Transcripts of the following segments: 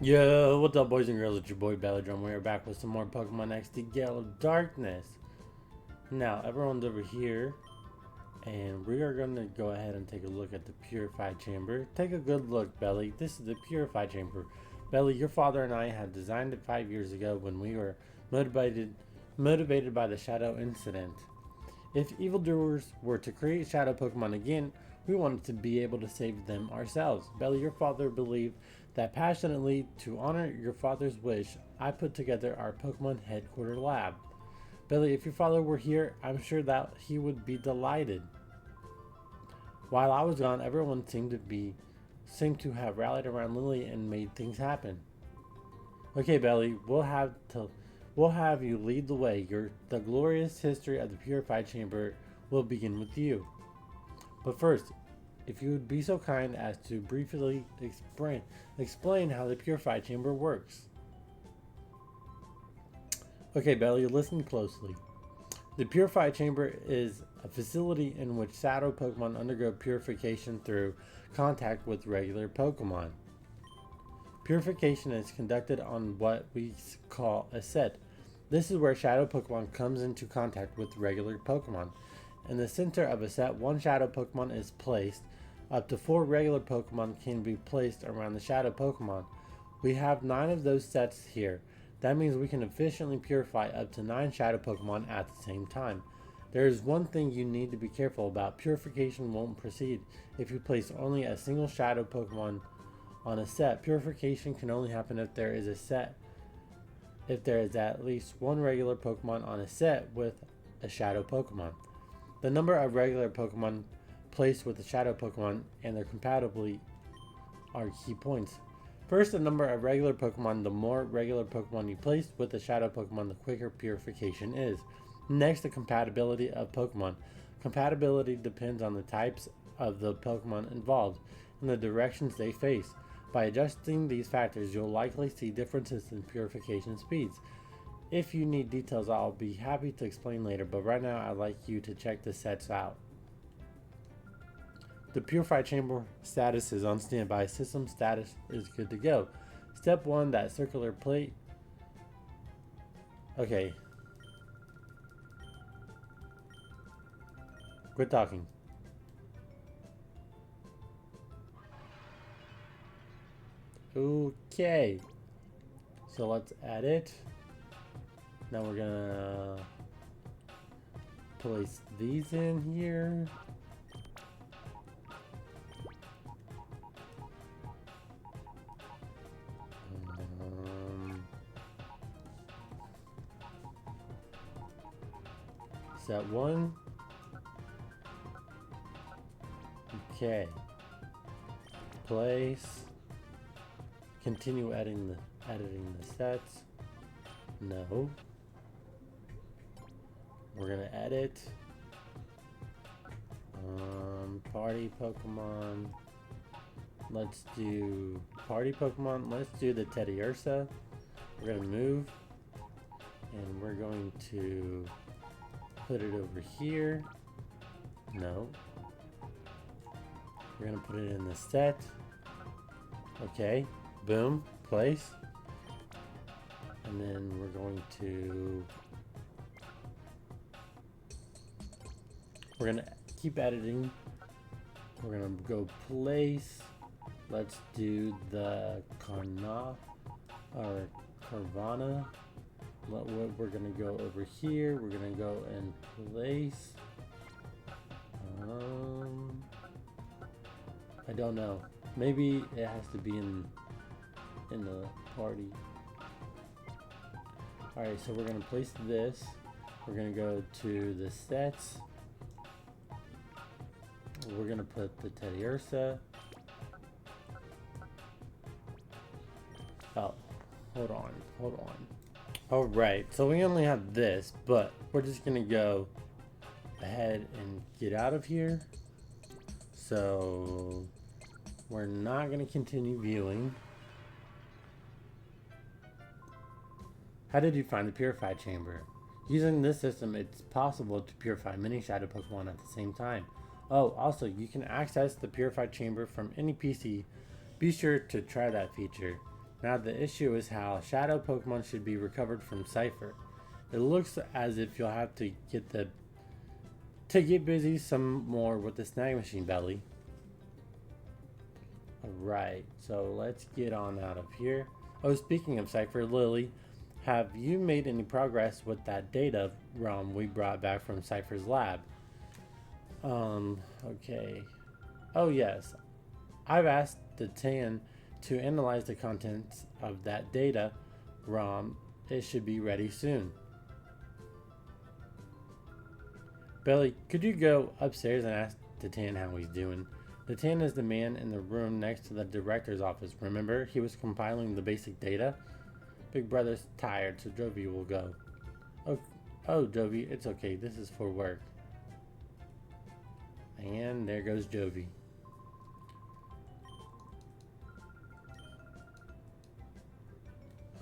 Yo, what's up, boys and girls? It's your boy BellyDrum. We're back with some more Pokemon XD GALE Darkness. Now, everyone's over here, and we are going to go ahead and take a look at the Purified Chamber. Take a good look, Belly. This is the Purified Chamber. Belly, your father and I had designed it 5 years ago when we were motivated by the Shadow Incident. If evildoers were to create Shadow Pokemon again, we wanted to be able to save them ourselves. Belly, your father believed that passionately. To honor your father's wish, I put together our Pokemon headquarters lab. Belly, if your father were here, I'm sure that he would be delighted. While I was gone, everyone seemed to have rallied around Lily and made things happen. Okay, Belly, we'll have you lead the way. The glorious history of the Purified Chamber will begin with you. But first, if you would be so kind as to briefly explain how the Purified Chamber works. Okay, Belly, listen closely. The Purified Chamber is a facility in which shadow Pokemon undergo purification through contact with regular Pokemon. Purification is conducted on what we call a set. This is where shadow Pokemon comes into contact with regular Pokemon. In the center of a set, one shadow Pokemon is placed. Up to 4 regular Pokemon can be placed around the shadow Pokemon. We have 9 of those sets here. That means we can efficiently purify up to 9 shadow Pokemon at the same time. There is one thing you need to be careful about. Purification won't proceed if you place only a single shadow Pokemon on a set. Purification can only happen if there is at least one regular Pokemon on a set with a shadow Pokemon. The number of regular Pokemon placed with the shadow Pokemon and their compatibility are key points. First, the number of regular Pokemon. The more regular Pokemon you place with the shadow Pokemon, the quicker purification is. Next, the compatibility of Pokemon. Compatibility depends on the types of the Pokemon involved and the directions they face. By adjusting these factors, you'll likely see differences in purification speeds. If you need details, I'll be happy to explain later, but right now I'd like you to check the sets out. The Purified Chamber status is on standby. System status is good to go. Step 1, that circular plate. Okay. Quit talking. Okay. So let's add it. Now we're gonna place these in here. Set 1. Okay. Place. Continue editing the sets. No. We're gonna edit. Party Pokemon. Let's do party Pokemon. Let's do the Teddiursa. We're gonna move, and we're going to put it over here. No. We're gonna put it in the set. Okay. Boom. Place. And then we're going to keep editing. We're gonna go place. Let's do the Carvana. We're gonna go over here. We're gonna go and place. I don't know. Maybe it has to be in the party. Alright, so we're gonna place this. We're gonna go to the sets. We're gonna put the Teddiursa. Oh, hold on. Alright, so we only have this, but we're just gonna go ahead and get out of here. So we're not gonna continue viewing. How did you find the Purified Chamber? Using this system, it's possible to purify many shadow Pokemon at the same time. Oh, also, you can access the Purified Chamber from any PC. Be sure to try that feature. Now the issue is how Shadow Pokemon should be recovered from Cypher. It looks as if you'll have to get busy some more with the snag machine, Belly. Alright, so let's get on out of here. Oh, speaking of Cypher, Lily, have you made any progress with that data ROM we brought back from Cypher's lab? Okay. Oh yes, I've asked the TAN to analyze the contents of that data ROM. It should be ready soon. Belly, could you go upstairs and ask the TAN how he's doing? The TAN is the man in the room next to the director's office. Remember, he was compiling the basic data? Big Brother's tired, so Jovi will go. Oh, Jovi, it's okay. This is for work. And there goes Jovi.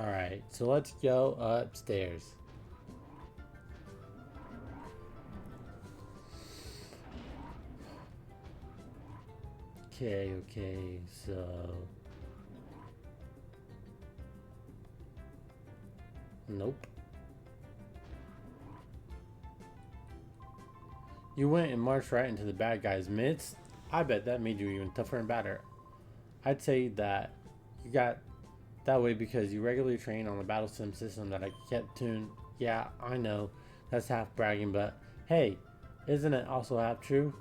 Alright, so let's go upstairs. Okay, so... Nope. You went and marched right into the bad guys' midst? I bet that made you even tougher and badder. I'd say that you got that way because you regularly train on the battle sim system that I kept tuned. Yeah, I know, that's half bragging, but hey, isn't it also half true?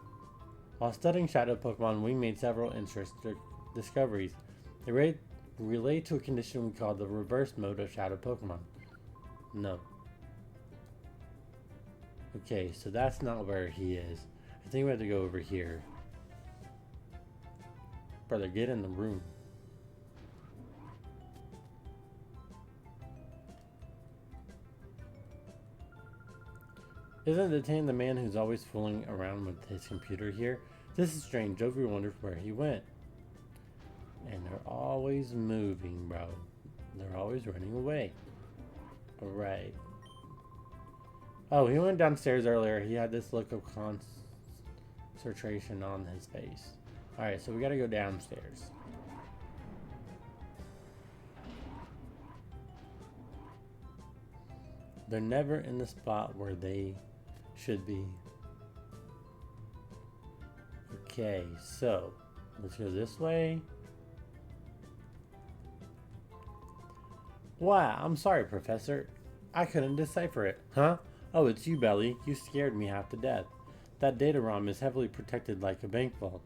While studying Shadow Pokemon, we made several interesting discoveries. They relate to a condition we call the reverse mode of Shadow Pokemon. No. Okay, so that's not where he is. I think we have to go over here. Brother, get in the room. Isn't the TAN the man who's always fooling around with his computer here? This is strange. Jovi wonders where he went. And they're always moving, bro. They're always running away. Alright. Oh, he went downstairs earlier. He had this look of concentration on his face. Alright, so we gotta go downstairs. They're never in the spot where they should be. Okay, so let's go this way. Wow, I'm sorry, Professor. I couldn't decipher it. Huh? Oh, it's you, Belly. You scared me half to death. That data ROM is heavily protected like a bank vault.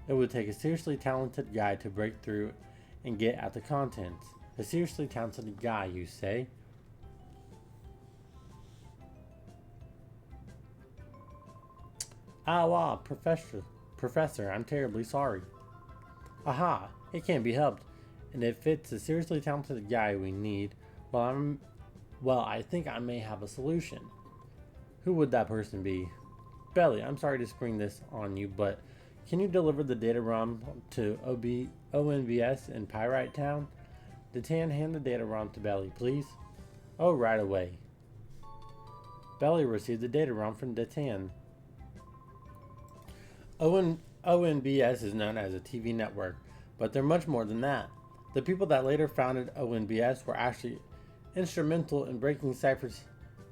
It would take a seriously talented guy to break through and get at the contents. A seriously talented guy, you say? Ah, wow, Professor, I'm terribly sorry. Aha, it can't be helped. And if it's a seriously talented guy we need, well, I think I may have a solution. Who would that person be? Belly, I'm sorry to spring this on you, but can you deliver the data ROM to ONBS in Pyrite Town? The TAN, hand the data ROM to Belly, please. Oh, right away. Belly received the data ROM from the TAN. ONBS is known as a TV network, but they're much more than that. The people that later founded ONBS were actually instrumental in breaking Cypher's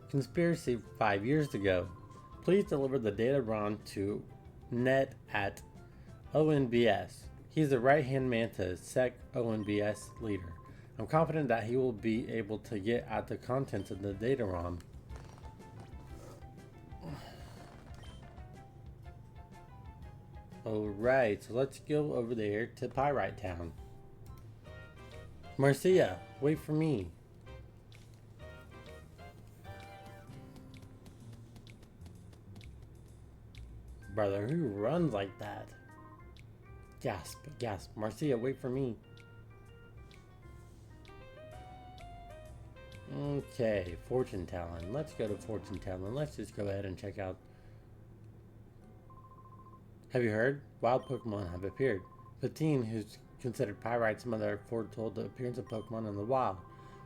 conspiracy 5 years ago. Please deliver the data ROM to Ned at ONBS. He's the right-hand man to SEC ONBS leader. I'm confident that he will be able to get at the contents of the data ROM. Alright, so let's go over there to Pyrite Town. Marcia, wait for me. Brother, who runs like that? Gasp, gasp. Marcia, wait for me. Okay, fortune telling. Let's go to fortune telling. Let's just go ahead and check out. Have you heard? Wild Pokemon have appeared. Patine, who's considered Pyrite's mother, foretold the appearance of Pokemon in the wild.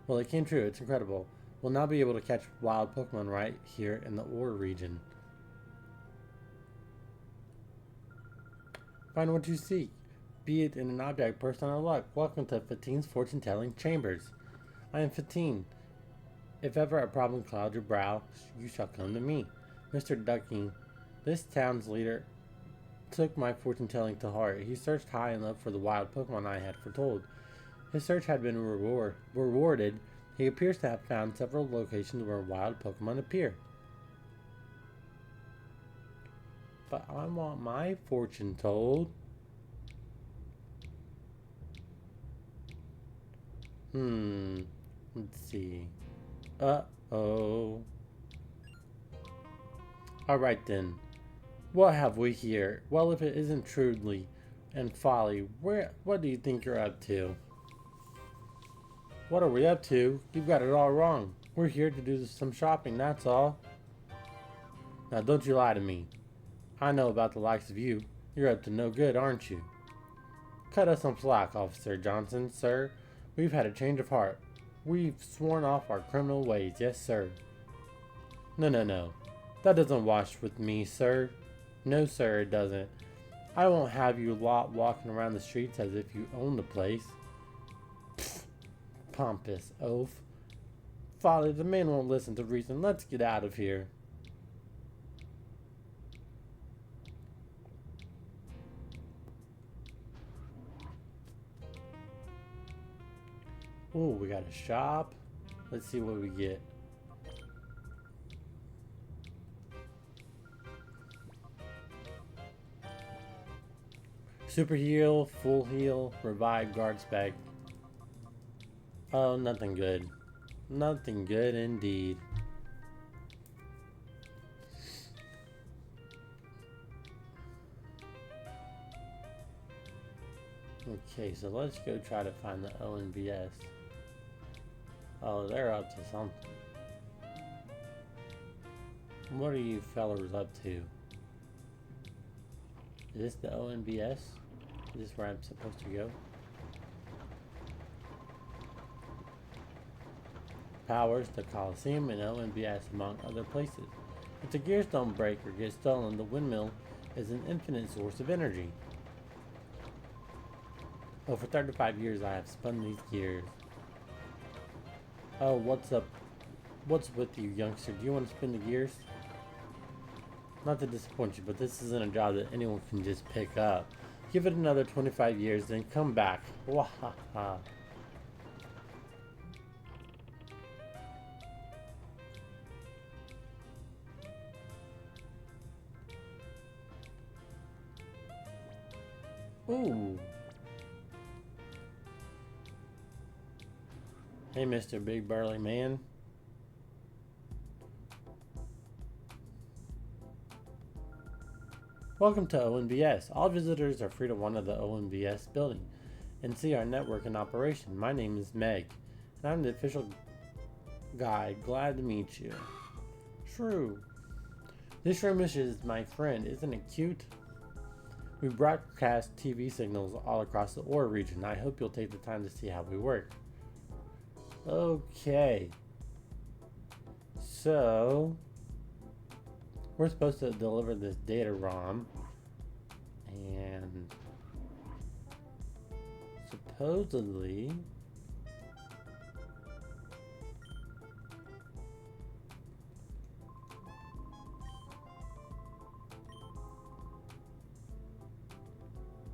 Well, it came true. It's incredible. We'll now be able to catch wild Pokemon right here in the Ore region. Find what you seek. be it in an object, person, or luck. Welcome to 15's fortune-telling chambers. I am 15. If ever a problem clouds your brow, you shall come to me. Mr. Ducking, this town's leader, took my fortune-telling to heart. He searched high and low for the wild Pokemon I had foretold. His search had been rewarded. He appears to have found several locations where wild Pokemon appear. But I want my fortune told. Let's see. Uh-oh. Alright then. What have we here? Well, if it isn't truly and folly, what do you think you're up to? What are we up to? You've got it all wrong. We're here to do some shopping, that's all. Now don't you lie to me. I know about the likes of you. You're up to no good, aren't you? Cut us some slack, Officer Johnson, sir. We've had a change of heart. We've sworn off our criminal ways, yes, sir. No. That doesn't wash with me, sir. No, sir, it doesn't. I won't have you lot walking around the streets as if you own the place. Pfft, pompous oaf. Father, the man won't listen to reason. Let's get out of here. Ooh, we got a shop. Let's see what we get. Super heal, full heal, revive, guard spec. Oh, nothing good. Nothing good indeed. Okay, so let's go try to find the ONBS. Oh, they're up to something. What are you fellers up to? Is this the ONBS? Is this where I'm supposed to go? Powers, the Coliseum, and ONBS, among other places. If the gears don't break or get stolen, the windmill is an infinite source of energy. Oh, for 35 years I have spun these gears. Oh, what's up? What's with you, youngster? Do you want to spin the gears? Not to disappoint you, but this isn't a job that anyone can just pick up. Give it another 25 years, then come back. Wahaha. Ooh. Hey, Mr. Big Burly Man. Welcome to ONBS. All visitors are free to wander the ONBS building and see our network in operation. My name is Meg, and I'm the official guide. Glad to meet you. True. This room is my friend. Isn't it cute? We broadcast TV signals all across the OR region. I hope you'll take the time to see how we work. Okay. So we're supposed to deliver this data ROM, and supposedly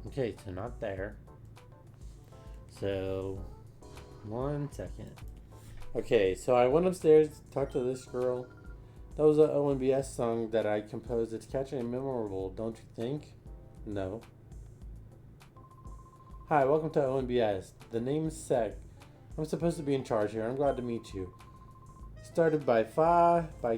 okay, so not there. So 1 second. Okay, so I went upstairs to talk to this girl. That was an ONBS song that I composed. It's catchy and memorable, don't you think? No. Hi, welcome to ONBS. The name is Sec. I'm supposed to be in charge here. I'm glad to meet you. Started by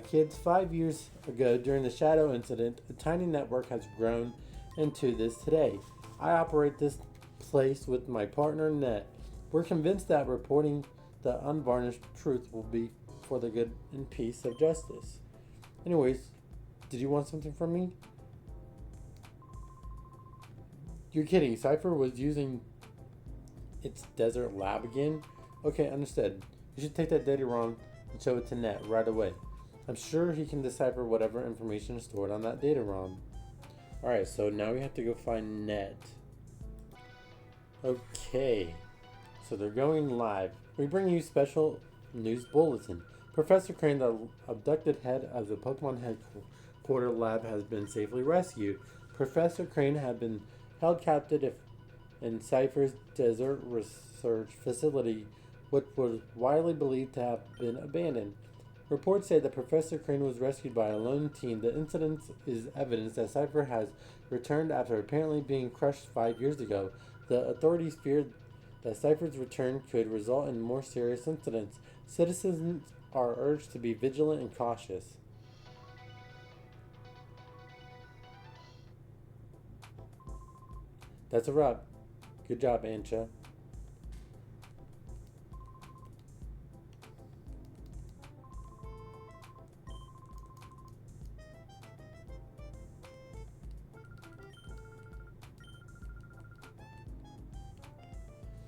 kids 5 years ago during the Shadow incident, a tiny network has grown into this today. I operate this place with my partner Net. We're convinced that reporting the unvarnished truth will be for the good and peace of justice. Anyways, did you want something from me? You're kidding. Cypher was using its desert lab again? Okay, understood. You should take that data ROM and show it to Net right away. I'm sure he can decipher whatever information is stored on that data ROM. Alright, so now we have to go find Net. Okay, so they're going live. We bring you special news bulletin. Professor Crane, the abducted head of the Pokemon headquarters lab, has been safely rescued. Professor Crane had been held captive in Cypher's desert research facility, which was widely believed to have been abandoned. Reports say that Professor Crane was rescued by a lone team. The incident is evidence that Cypher has returned after apparently being crushed 5 years ago. The authorities feared that Cypher's return could result in more serious incidents. Citizens are urged to be vigilant and cautious. That's a wrap. Good job, Ancha.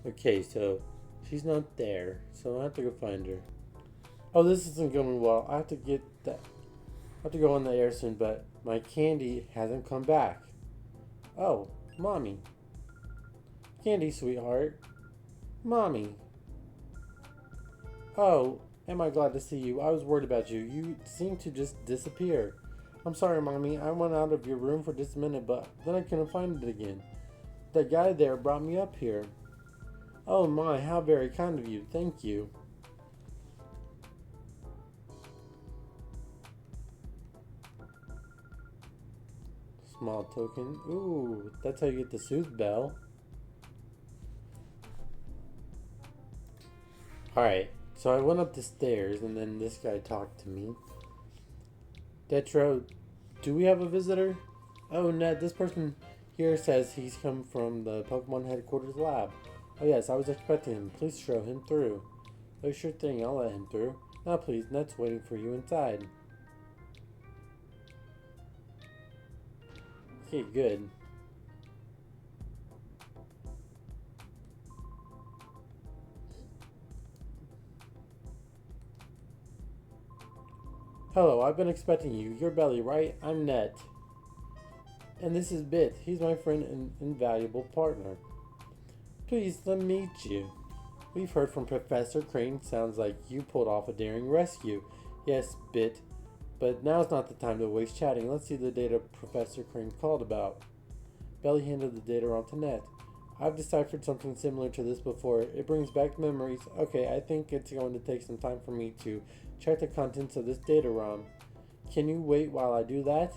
Okay, so she's not there, so I have to go find her. Oh, this isn't going well. I have to get that. I have to go on the air soon, but my candy hasn't come back. Oh, mommy. Candy, sweetheart. Mommy. Oh, am I glad to see you? I was worried about you. You seem to just disappear. I'm sorry, Mommy. I went out of your room for just a minute, but then I couldn't find it again. The guy there brought me up here. Oh my, how very kind of you. Thank you. Small token. Ooh, that's how you get the Soothe Bell. Alright, so I went up the stairs and then this guy talked to me. Detro, do we have a visitor? Oh, Ned, this person here says he's come from the Pokemon headquarters lab. Oh yes, I was expecting him. Please show him through. Oh, sure thing, I'll let him through. Now please, Ned's waiting for you inside. Okay, good. Hello, I've been expecting you. You're Belly, right? I'm Ned. And this is Bit. He's my friend and invaluable partner. Pleased to meet you. We've heard from Professor Crane. Sounds like you pulled off a daring rescue. Yes, Bit. But now's not the time to waste chatting. Let's see the data Professor Crane called about. Belly handed the data on to Ned. I've deciphered something similar to this before. It brings back memories. Okay, I think it's going to take some time for me to check the contents of this data ROM. Can you wait while I do that?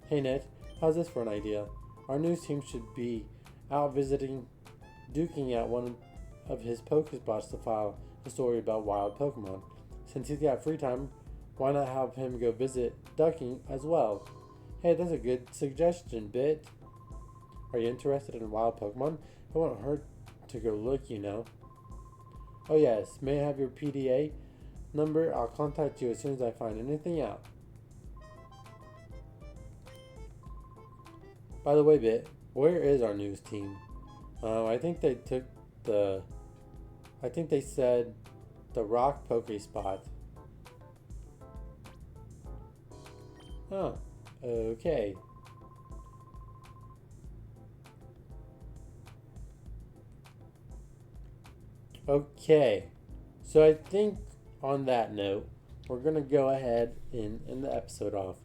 Hey Ned, how's this for an idea? Our news team should be out visiting, duking at one of his Pokespots to file a story about wild Pokemon. Since he's got free time, why not have him go visit ducking as well? Hey, that's a good suggestion, Bit. Are you interested in wild Pokemon? It won't hurt to go look, you know. Oh yes, may I have your PDA number? I'll contact you as soon as I find anything out. By the way, Bit, where is our news team? I think they took the... I think they said the Rock Pokespot. Oh, okay. Okay, so I think on that note, we're going to go ahead and end the episode off.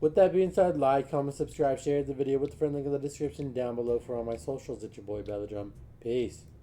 With that being said, like, comment, subscribe, share the video with a friend. Link in the description down below for all my socials. It's your boy BellyDrum. Peace.